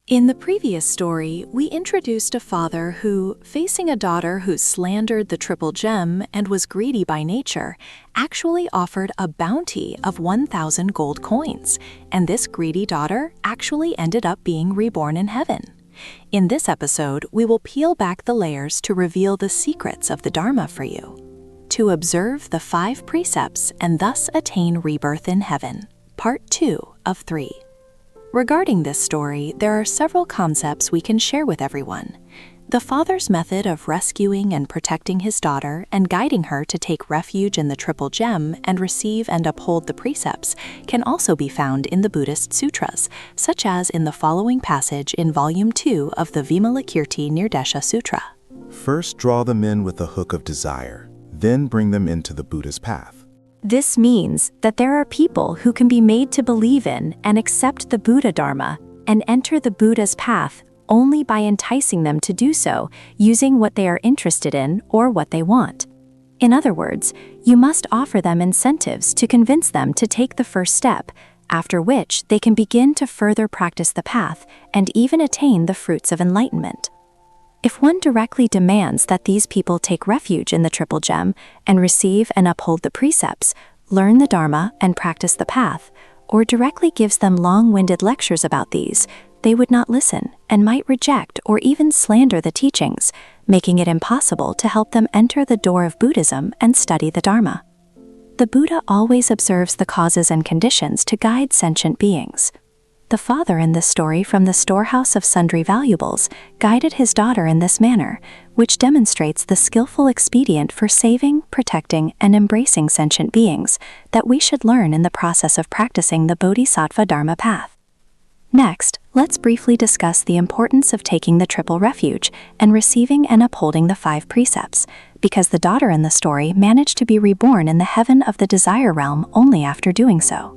In the previous story, we introduced a father who, facing a daughter who slandered the triple gem and was greedy by nature, actually offered a bounty of 1,000 gold coins, and this greedy daughter actually ended up being reborn in heaven. In this episode, we will peel back the layers to reveal the secrets of the Dharma for you, to observe the 5 precepts and thus attain rebirth in heaven. Part 2 of 3. Regarding this story, there are several concepts we can share with everyone. The father's method of rescuing and protecting his daughter and guiding her to take refuge in the Triple Gem and receive and uphold the precepts can also be found in the Buddhist sutras, such as in the following passage in Volume 2 of the Vimalakirti Nirdesha Sutra. First draw them in with the hook of desire, then bring them into the Buddha's path. This means that there are people who can be made to believe in and accept the Buddha Dharma and enter the Buddha's path only by enticing them to do so using what they are interested in or what they want. In other words, you must offer them incentives to convince them to take the first step, after which they can begin to further practice the path and even attain the fruits of enlightenment. If one directly demands that these people take refuge in the Triple Gem and receive and uphold the precepts, learn the Dharma and practice the path, or directly gives them long-winded lectures about these, they would not listen and might reject or even slander the teachings, making it impossible to help them enter the door of Buddhism and study the Dharma. The Buddha always observes the causes and conditions to guide sentient beings. The father in this story from the storehouse of sundry valuables guided his daughter in this manner, which demonstrates the skillful expedient for saving, protecting, and embracing sentient beings that we should learn in the process of practicing the Bodhisattva Dharma path. Next, let's briefly discuss the importance of taking the Triple Refuge and receiving and upholding the 5 precepts, because the daughter in the story managed to be reborn in the heaven of the desire realm only after doing so.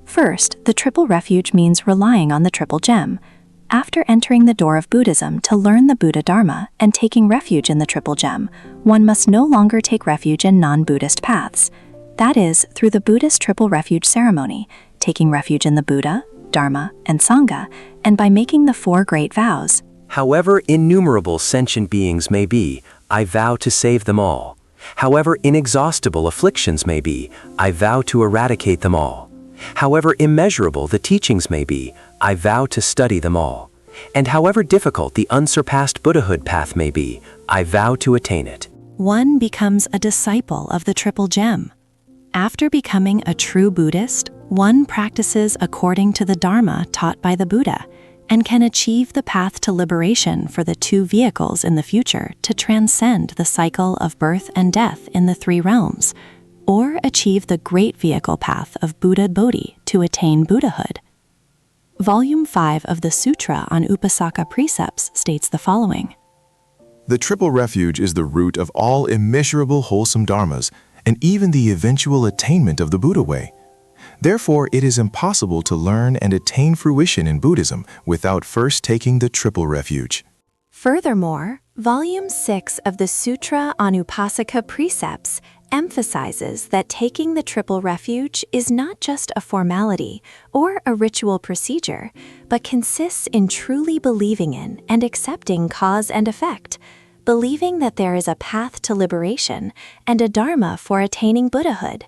First, the Triple Refuge means relying on the Triple Gem. After entering the door of Buddhism to learn the Buddha Dharma and taking refuge in the Triple Gem, one must no longer take refuge in non-Buddhist paths. That is, through the Buddhist Triple Refuge ceremony, taking refuge in the Buddha, Dharma, and Sangha, and by making the 4 great vows. However innumerable sentient beings may be, I vow to save them all. However inexhaustible afflictions may be, I vow to eradicate them all. However immeasurable the teachings may be, I vow to study them all. And however difficult the unsurpassed Buddhahood path may be, I vow to attain it. One becomes a disciple of the Triple Gem. After becoming a true Buddhist, one practices according to the Dharma taught by the Buddha and can achieve the path to liberation for the 2 vehicles in the future to transcend the cycle of birth and death in the 3 realms, or achieve the great vehicle path of Buddha Bodhi to attain Buddhahood. Volume 5 of the Sutra on Upasaka Precepts states the following. The Triple Refuge is the root of all immeasurable wholesome dharmas and even the eventual attainment of the Buddha way. Therefore, it is impossible to learn and attain fruition in Buddhism without first taking the Triple Refuge. Furthermore, Volume 6 of the Sutra on Upasaka Precepts emphasizes that taking the Triple Refuge is not just a formality or a ritual procedure, but consists in truly believing in and accepting cause and effect, believing that there is a path to liberation and a Dharma for attaining Buddhahood,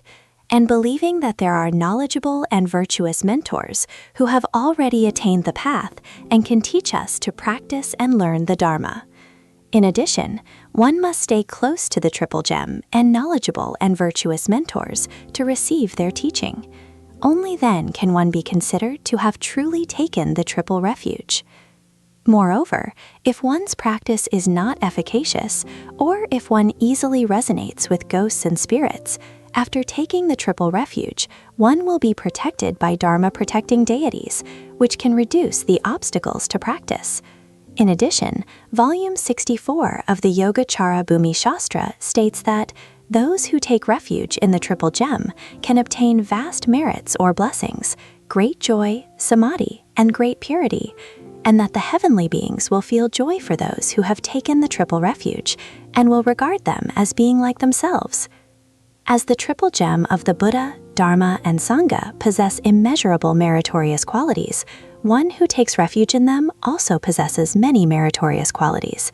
and believing that there are knowledgeable and virtuous mentors who have already attained the path and can teach us to practice and learn the Dharma. In addition, one must stay close to the Triple Gem and knowledgeable and virtuous mentors to receive their teaching. Only then can one be considered to have truly taken the Triple Refuge. Moreover, if one's practice is not efficacious, or if one easily resonates with ghosts and spirits, after taking the Triple Refuge, one will be protected by Dharma-protecting deities, which can reduce the obstacles to practice. In addition, Volume 64 of the Yogacara Bhumi Shastra states that those who take refuge in the Triple Gem can obtain vast merits or blessings, great joy, samadhi, and great purity, and that the heavenly beings will feel joy for those who have taken the Triple Refuge and will regard them as being like themselves. As the Triple Gem of the Buddha, Dharma, and Sangha possess immeasurable meritorious qualities, One who takes refuge in them also possesses many meritorious qualities.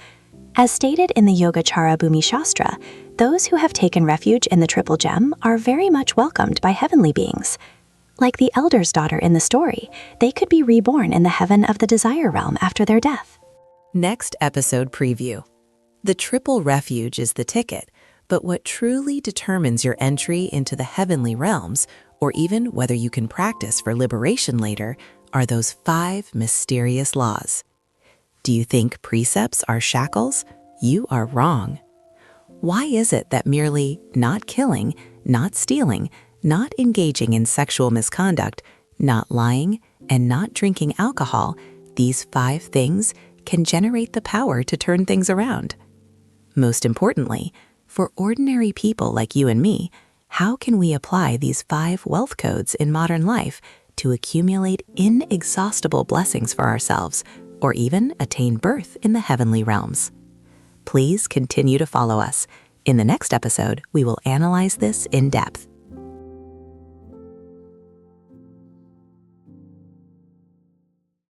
As stated in the Yogacara Bhumi Shastra, those who have taken refuge in the triple gem are very much welcomed by heavenly beings. Like the elder's daughter in the story, they could be reborn in the heaven of the desire realm after their death. Next episode preview. The triple refuge is the ticket, but what truly determines your entry into the heavenly realms, or even whether you can practice for liberation later, are those 5 mysterious laws. Do you think precepts are shackles? You are wrong. Why is it that merely not killing, not stealing, not engaging in sexual misconduct, not lying, and not drinking alcohol, these 5 things can generate the power to turn things around? Most importantly, for ordinary people like you and me, how can we apply these 5 wealth codes in modern life to accumulate inexhaustible blessings for ourselves, or even attain birth in the heavenly realms? Please continue to follow us. In the next episode, we will analyze this in depth.